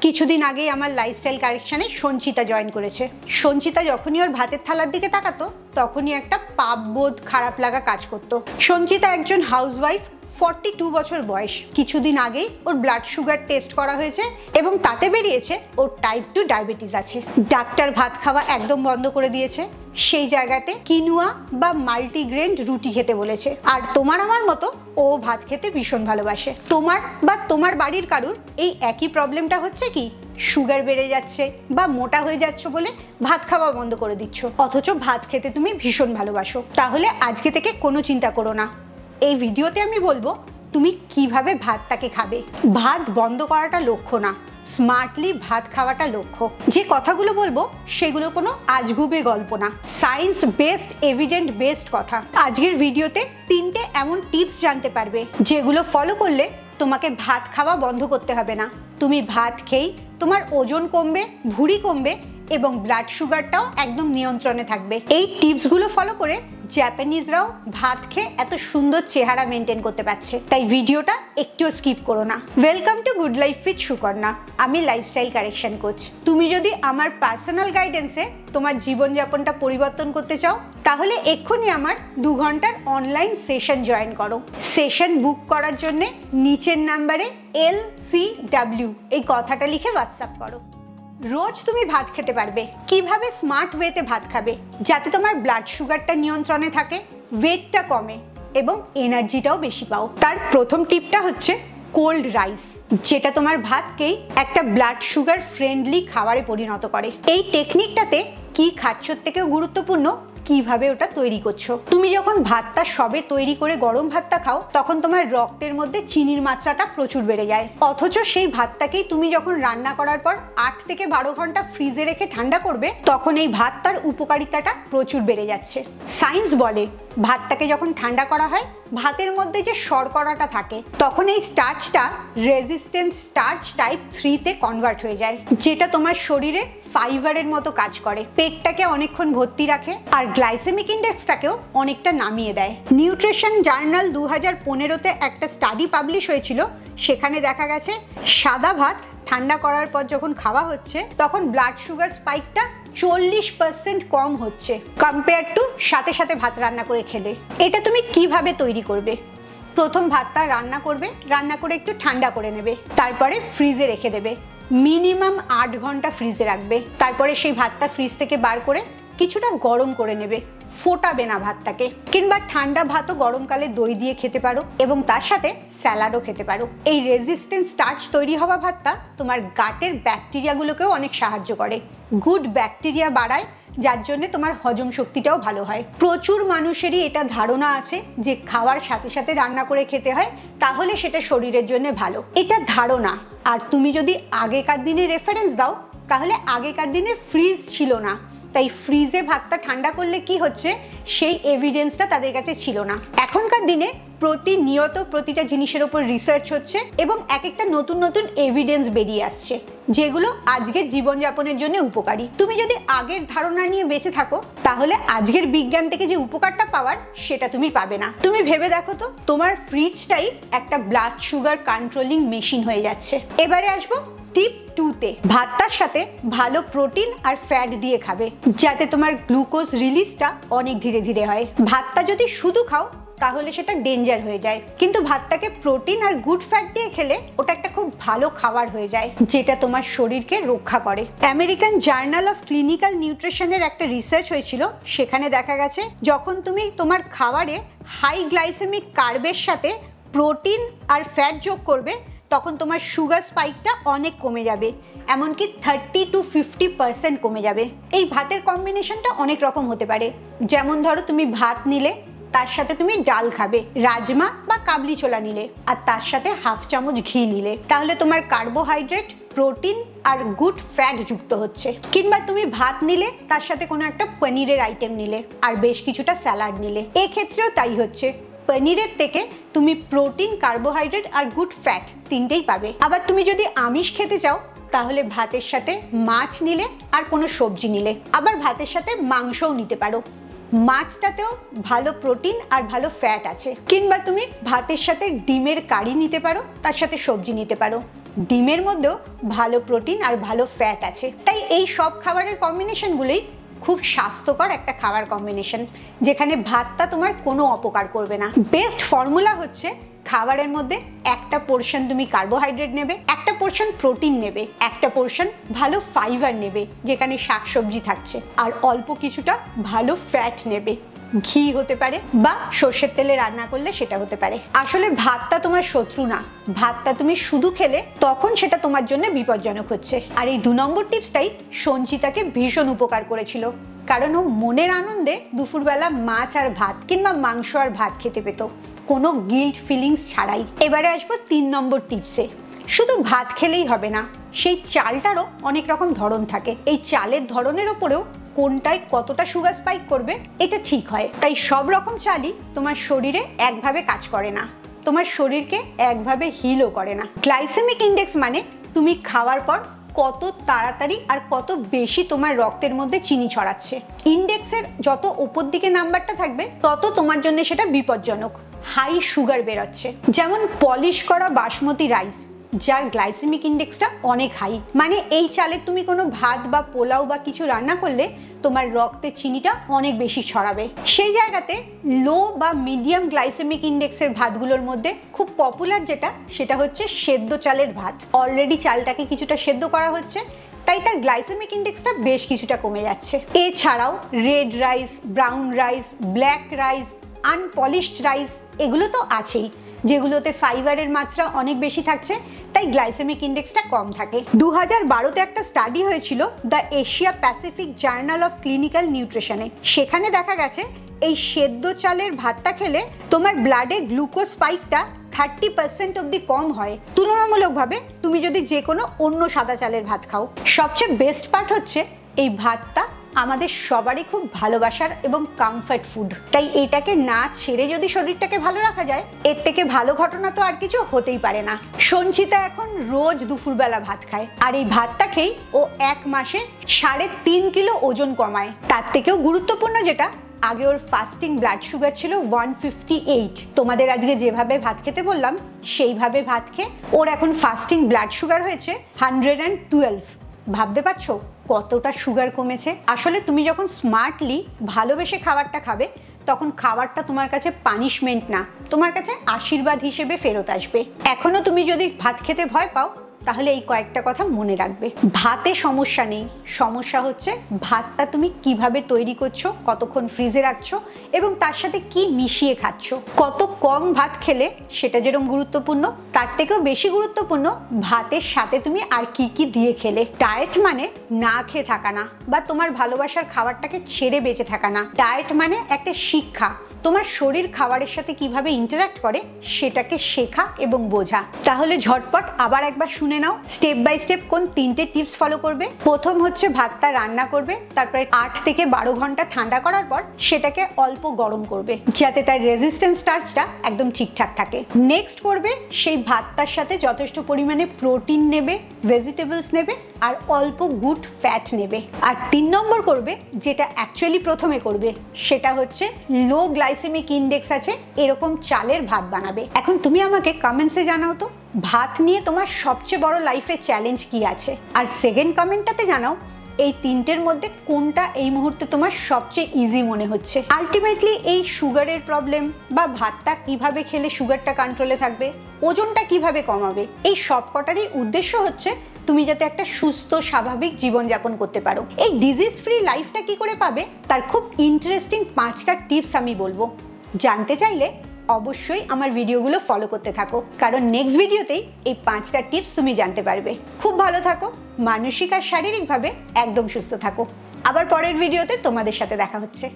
কিছুদিন আগেই আমার লাইফস্টাইল কারেকশনে সঞ্চিতা জয়েন করেছে। সঞ্চিতা যখনই ওর ভাতের থালার দিকে তাকাতো তখনই একটা পাপবোধ খারাপ লাগা কাজ করতো। সঞ্চিতা একজন হাউসওয়াইফ, 42 বছর বয়স। কিছুদিন আগেই ওর ব্লাড সুগার টেস্ট করা হয়েছে এবং তাতে বেরিয়েছে ওর টাইপ 2 ডায়াবেটিস আছে। ডাক্তার ভাত খাওয়া একদম বন্ধ করে দিয়েছে, সেই জায়গাতে কিনুয়া বা মাল্টিগ্রেন রুটি খেতে বলেছে। আর তোমার আমার মতো ও ভাত খেতে ভীষণ ভালোবাসে। তোমার বা তোমার বাড়ির কারুর এই একই প্রবলেমটা হচ্ছে কি? সুগার বেড়ে যাচ্ছে বা মোটা হয়ে যাচ্ছ বলে ভাত খাওয়া বন্ধ করে দিচ্ছ, অথচ ভাত খেতে তুমি ভীষণ ভালোবাসো। তাহলে আজকে থেকে কোনো চিন্তা করো না। এই ভিডিওতে আমি বলবো তুমি কিভাবে ভাতটাকে খাবে। ভাত বন্ধ করাটা লক্ষ্য না, স্মার্টলি ভাত খাওয়াটা লক্ষ্য। যে কথাগুলো বলবো সেগুলো কোনো আজগুবি গল্প না, সায়েন্স বেসড, এভিডেন্ট বেসড কথা। আজকের ভিডিওতে 3টে এমন টিপস জানতে পারবে যেগুলো ফলো করলে তোমাকে ভাত খাওয়া বন্ধ করতে হবে না। তুমি ভাত খেয়েই তোমার ওজন কমবে, ভুঁড়ি কমবে এবং ব্লাড সুগারটাও একদম নিয়ন্ত্রণে থাকবে। এই টিপসগুলো ফলো করে জাপানিজরাও ভাত খেয়ে এত সুন্দর চেহারা মেনটেন করতে পারছে। তাই ভিডিওটা একটুও স্কিপ করো না। Welcome to good life with Sukanya. আমি লাইফস্টাইল কারেকশন কোচ। তুমি যদি আমার পার্সোনাল গাইডেন্সে তোমার জীবনযাপনটা পরিবর্তন করতে চাও তাহলে এক্ষুনি আমার 2 ঘন্টার অনলাইন সেশন জয়েন করো। সেশন বুক করার জন্য নিচের নাম্বারে LCW এই কথাটা লিখে হোয়াটসঅ্যাপ করো। রোজ তুমি ভাত খেতে পারবে। কিভাবে স্মার্ট ওয়েতে ভাত খাবে যাতে তোমার ব্লাড সুগারটা নিয়ন্ত্রণে থাকে, ওয়েটটা কমে এবং এনার্জিটাও বেশি পাও। তার প্রথম টিপটা হচ্ছে কোল্ড রাইস, যেটা তোমার ভাতকেই একটা ব্লাড সুগার ফ্রেন্ডলি খাবারে পরিণত করে। এই টেকনিকটাতে কি খাচ্ছ থেকেও গুরুত্বপূর্ণ কিভাবে ওটা তৈরি করছো। তুমি যখন ভাতটা সবে তৈরি করে গরম ভাতটা খাও তখন তোমার রক্তের মধ্যে চিনির মাত্রাটা প্রচুর বেড়ে যায়, অথচ সেই ভাতটাকেই তুমি যখন রান্না করার পর 8 থেকে 12 ঘন্টা ফ্রিজে রেখে ঠান্ডা করবে তখন এই ভাতটার উপকারিতাটা প্রচুর বেড়ে যাচ্ছে। সায়েন্স বলে ভাতটাকে যখন ঠান্ডা করা হয় ভাতের মধ্যে যে শর্করাটা থাকে তখন এই স্টার্চটা রেজিস্ট্যান্ট স্টার্চ টাইপ 3 তে কনভার্ট হয়ে যায়, যেটা তোমার শরীরে ফাইবারের মতো কাজ করে, পেটটাকে অনেকক্ষণ ভর্তি রাখে আর গ্লাইসেমিক ইন্ডেক্সটাকেও অনেকটা নামিয়ে দেয়। নিউট্রিশন জার্নাল 2015-তে একটা স্টাডি পাবলিশ হয়েছিল, সেখানে দেখা গেছে সাদা ভাত ঠান্ডা করার পর যখন খাওয়া হচ্ছে তখন ব্লাড সুগার স্পাইকটা 40% কম হচ্ছে কম্পেয়ার টু সাথে সাথে ভাত রান্না করে খেলে। এটা তুমি কিভাবে তৈরি করবে? প্রথম ভাতটা রান্না করবে, রান্না করে একটু ঠান্ডা করে নেবে, তারপরে ফ্রিজে রেখে দেবে। মিনিমাম 8 ঘন্টা ফ্রিজে রাখবে। তারপরে সেই ভাতটা ফ্রিজ থেকে বার করে কিছুটা গরম করে নেবে, ফোটাবে না ভাতটাকে। কিংবা ঠান্ডা ভাতও গরমকালে দই দিয়ে খেতে পারো এবং তার সাথে স্যালাডও খেতে পারো। এই রেজিস্ট্যান্ট স্টার্চ তৈরি হওয়া ভাতটা তোমার গাটের ব্যাকটেরিয়াগুলোকেও অনেক সাহায্য করে, গুড ব্যাকটেরিয়া বাড়ায়, যার জন্য তোমার হজম শক্তিটাও ভালো হয়। প্রচুর মানুষেরই এটা ধারণা আছে যে খাওয়ার সাথে সাথে রান্না করে খেতে হয়, তাহলে সেটা শরীরের জন্য ভালো। এটা ধারণা। আর তুমি যদি আগেকার দিনে রেফারেন্স দাও তাহলে আগেকার দিনে ফ্রিজ ছিল না, তাই ফ্রিজে ভাতটা ঠান্ডা করলে কি হচ্ছে সেই এভিডেন্সটা তাদের কাছে ছিল না। এখনকার দিনে প্রতিনিয়ত প্রতিটা জিনিসের উপর রিসার্চ হচ্ছে এবং এক একটা নতুন নতুন এভিডেন্স বেরিয়ে আসছে যেগুলো আজকের জীবনযাপনের জন্য উপকারী। তুমি যদি আগের ধারণা নিয়ে বেঁচে থাকো তাহলে আজকের বিজ্ঞান থেকে যে উপকারটা পাওয়ার সেটা তুমি পাবে না। তুমি ভেবে দেখো তো, তোমার ফ্রিজটাই একটা ব্লাড সুগার কন্ট্রোলিং মেশিন হয়ে যাচ্ছে। এবারে আসবো টিপ 2-তে। ভাতটার সাথে ভালো প্রোটিন আর ফ্যাট দিয়ে খাবে যাতে তোমার গ্লুকোজ রিলিজটা অনেক ধীরে ধীরে হয়। ভাতটা যদি শুধু খাও তাহলে সেটা ডেঞ্জার হয়ে যায়, কিন্তু ভাতটাকে প্রোটিন আর গুড ফ্যাট দিয়ে খেলে ওটা একটা খুব ভালো খাবার হয়ে যায় যেটা তোমার শরীরকে রক্ষা করে। আমেরিকান জার্নাল অফ ক্লিনিক্যাল নিউট্রিশনের একটা রিসার্চ হয়েছিল, সেখানে দেখা গেছে যখন তুমি তোমার খাবারে হাই গ্লাইসেমিক কার্বের সাথে প্রোটিন আর ফ্যাট যোগ করবে তখন তোমার সুগার স্পাইকটা অনেক কমে যাবে, এমনকি 30 to 50% কমে যাবে। এই ভাতের কম্বিনেশনটা অনেক রকম হতে পারে, যেমন ধরো তুমি ভাত নিলে তার সাথে তুমি ডাল খাবে, রাজমা বা কাবলি ছোলা নিলে আর তার সাথে হাফ চামচ ঘি নিলে, তাহলে তোমার কার্বোহাইড্রেট, প্রোটিন আর গুড ফ্যাট যুক্ত হচ্ছে। কিংবা তুমি ভাত নিলে তার সাথে কোনো একটা পনিরের আইটেম নিলে আর বেশ কিছুটা স্যালাড নিলে, এক্ষেত্রেও তাই হচ্ছে। পনিরের থেকে তুমি প্রোটিন, কার্বোহাইড্রেট আর গুড ফ্যাট 3টেই পাবে। আবার তুমি যদি আমিষ খেতে চাও তাহলে ভাতের সাথে মাছ নিলে আর কোনো সবজি নিলে, আবার ভাতের সাথে মাংসও নিতে পারো। মাছটাতেও ভালো প্রোটিন আর ভালো ফ্যাট আছে। কিংবা তুমি ভাতের সাথে ডিমের কারি নিতে পারো, তার সাথে সবজি নিতে পারো। ডিমের মধ্যেও ভালো প্রোটিন আর ভালো ফ্যাট আছে। তাই এই সব খাবারের কম্বিনেশনগুলোই খুব স্বাস্থ্যকর একটা খাবার কম্বিনেশন, যেখানে ভাতটা তোমার কোনো অপকার করবে না। বেস্ট ফর্মুলা হচ্ছে খাবারের মধ্যে একটা পোর্শন তুমি কার্বোহাইড্রেট নেবে, একটা পোর্শন প্রোটিন নেবে, একটা পোর্শন ভালো ফাইবার নেবে যেখানে শাকসবজি থাকছে, আর অল্প কিছুটা ভালো ফ্যাট নেবে। ঘি হতে পারে বা সর্ষের তেলে রান্না করলে সেটা হতে পারে। আসলে ভাতটা তোমার শত্রু না, ভাতটা তুমি শুধু খেলে তখন সেটা তোমার জন্য বিপজ্জনক হচ্ছে। আর এই 2 নম্বর টিপসটাই সঞ্চিতাকে ভীষণ উপকার করেছিল, কারণ ও মনের আনন্দে দুপুরবেলা মাছ আর ভাত কিংবা মাংস আর ভাত খেতে পেত, কোনো গিল্ট ফিলিংস ছাড়াই। এবারে আসবো 3 নম্বর টিপসে। শুধু ভাত খেলেই হবে না, সেই চালটারও অনেক রকম ধরন থাকে। এই চালের ধরনের ওপরেও কোনটায় কতটা সুগার স্পাইক করবে এটা ঠিক হয়। তাই সব রকম চালই তোমার শরীরে একভাবে কাজ করে না, তোমার শরীরকে একভাবে হিলও করে না। গ্লাইসেমিক ইন্ডেক্স মানে তুমি খাওয়ার পর কত তাড়াতাড়ি আর কত বেশি তোমার রক্তের মধ্যে চিনি ছড়াচ্ছে। ইন্ডেক্সের যত উপর দিকে নাম্বারটা থাকবে তত তোমার জন্য সেটা বিপজ্জনক, হাই সুগার বেরোচ্ছে। যেমন পলিশ করা বাসমতি রাইস, যার গ্লাইসেমিক ইন্ডেক্সটা অনেক হাই, মানে এই চালের তুমি কোনো ভাত বা পোলাও বা কিছু রান্না করলে তোমার রক্তে চিনিটা অনেক বেশি ছড়াবে। সেই জায়গাতে লো বা মিডিয়াম গ্লাইসেমিক ইন্ডেক্সের ভাতগুলোর মধ্যে খুব পপুলার যেটা, সেটা হচ্ছে সেদ্ধ চালের ভাত। অলরেডি চালটাকে কিছুটা সেদ্ধ করা হচ্ছে, তাই তার গ্লাইসেমিক ইন্ডেক্সটা বেশ কিছুটা কমে যাচ্ছে। এছাড়াও red rice, brown rice, black rice, unpolished rice এগুলো তো আছেই, যেগুলোতে ফাইবারের মাত্রা অনেক বেশি থাকছে, তাই গ্লাইসেমিক ইন্ডেক্সটা কম থাকে। 2012তে একটা স্টাডি হয়েছিল the Asia Pacific journal of clinical নিউট্রিশনে। সেখানে দেখা গেছে এই সেদ্ধ চালের ভাতটা খেলে তোমার ব্লাডে গ্লুকোজ স্পাইকটা 30% অব্দি কম হয় তুলনামূলকভাবে তুমি যদি যে কোনো অন্য সাদা চালের ভাত খাও। সবচেয়ে বেস্ট পার্ট হচ্ছে এই ভাতটা আমাদের সবারই খুব ভালোবাসার এবং কমফর্ট ফুড, তাই এটাকে না ছেড়ে যদি শরীরটাকে ভালো রাখা যায়, এর থেকে ভালো ঘটনা তো আর কিছু হতেই পারে না। সঞ্চিতা এখন রোজ দুপুরবেলা ভাত খায়, আর এই ভাতটা খেয়েই ও 1 মাসে 3.5 কিলো ওজন কমায়। তার থেকেও গুরুত্বপূর্ণ যেটা, আগে ওর ফাস্টিং ব্লাড সুগার ছিল 158। তোমাদের আজকে যেভাবে ভাত খেতে বললাম সেইভাবে ভাত খেয়ে ওর এখন ফাস্টিং ব্লাড সুগার হয়েছে 112। ভাবতে পারছো কতটা সুগার কমেছে? আসলে তুমি যখন স্মার্টলি ভালোবেসে খাবারটা খাবে, তখন খাবারটা তোমার কাছে পানিশমেন্ট না, তোমার কাছে আশীর্বাদ হিসেবে ফেরত আসবে। এখনো তুমি যদি ভাত খেতে ভয় পাও, তাহলে এই কয়েকটা কথা মনে রাখবে। ভাতে সমস্যা নেই, সমস্যা হচ্ছে ভাতটা তুমি কিভাবে তৈরি করছো, কতক্ষণ ফ্রিজে রাখছো এবং তার সাথে কি মিশিয়ে খাচ্ছ। কত কম ভাত খেলে সেটা যেরকম গুরুত্বপূর্ণ, তার থেকেও বেশি গুরুত্বপূর্ণ ভাতের সাথে তুমি আর কি কি দিয়ে খেলে। ডায়েট মানে না খেয়ে থাকা না, বা তোমার ভালোবাসার খাবারটাকে ছেড়ে বেঁচে থাকা না। ডায়েট মানে একটা শিক্ষা, তোমার শরীর খাবারের সাথে কিভাবে ইন্টারঅ্যাক্ট করে সেটাকে শেখা এবং বোঝা। তাহলে ঝটপট আবার একবার শুনে নাও স্টেপ বাই স্টেপ কোন 3টে টিপস ফলো করবে। প্রথম হচ্ছে ভাতটা রান্না করবে, তারপরে 8 থেকে 12 ঘন্টা ঠান্ডা করার পর সেটাকে অল্প গরম করবে, যাতে তার রেজিস্ট্যান্স স্টার্চটা একদম ঠিকঠাক থাকে। নেক্সট করবে সেই ভাতটার সাথে যথেষ্ট পরিমাণে প্রোটিন নেবে, ভেজিটেবলস নেবে আর অল্প গুড ফ্যাট নেবে। আর 3 নম্বর করবে যেটা অ্যাকচুয়ালি প্রথমে করবে, সেটা হচ্ছে লো গ্লাইসেমিক ইন্ডেক্স আছে এরকম চালের ভাত বানাবে। এখন তুমি আমাকে কমেন্টসে জানাও তো ভাত নিয়ে তোমার সবচেয়ে বড় লাইফে চ্যালেঞ্জ কি আছে, আর সেকেন্ড কমেন্টটাতে জানাও এই 3টের মধ্যে কোনটা এই মুহূর্তে তোমার সবচেয়ে ইজি মনে হচ্ছে। আলটিমেটলি এই সুগারের প্রবলেম বা ভাতটা কিভাবে খেলে সুগারটা কন্ট্রোলে থাকবে, ওজনটা কিভাবে কমাবে, এই সবকটারই উদ্দেশ্য হচ্ছে তুমি যাতে একটা সুস্থ স্বাভাবিক জীবনযাপন করতে পারো। এই ডিজিজ ফ্রি লাইফটা কি করে পাবে তার খুব ইন্টারেস্টিং 5টা টিপস আমি বলবো। জানতে চাইলে অবশ্যই আমার ভিডিওগুলো ফলো করতে থাকো, কারণ নেক্সট ভিডিওতেই এই 5টা টিপস তুমি জানতে পারবে। খুব ভালো থাকো, মানসিক আর শারীরিকভাবে একদম সুস্থ থাকো। আবার পরের ভিডিওতে তোমাদের সাথে দেখা হচ্ছে।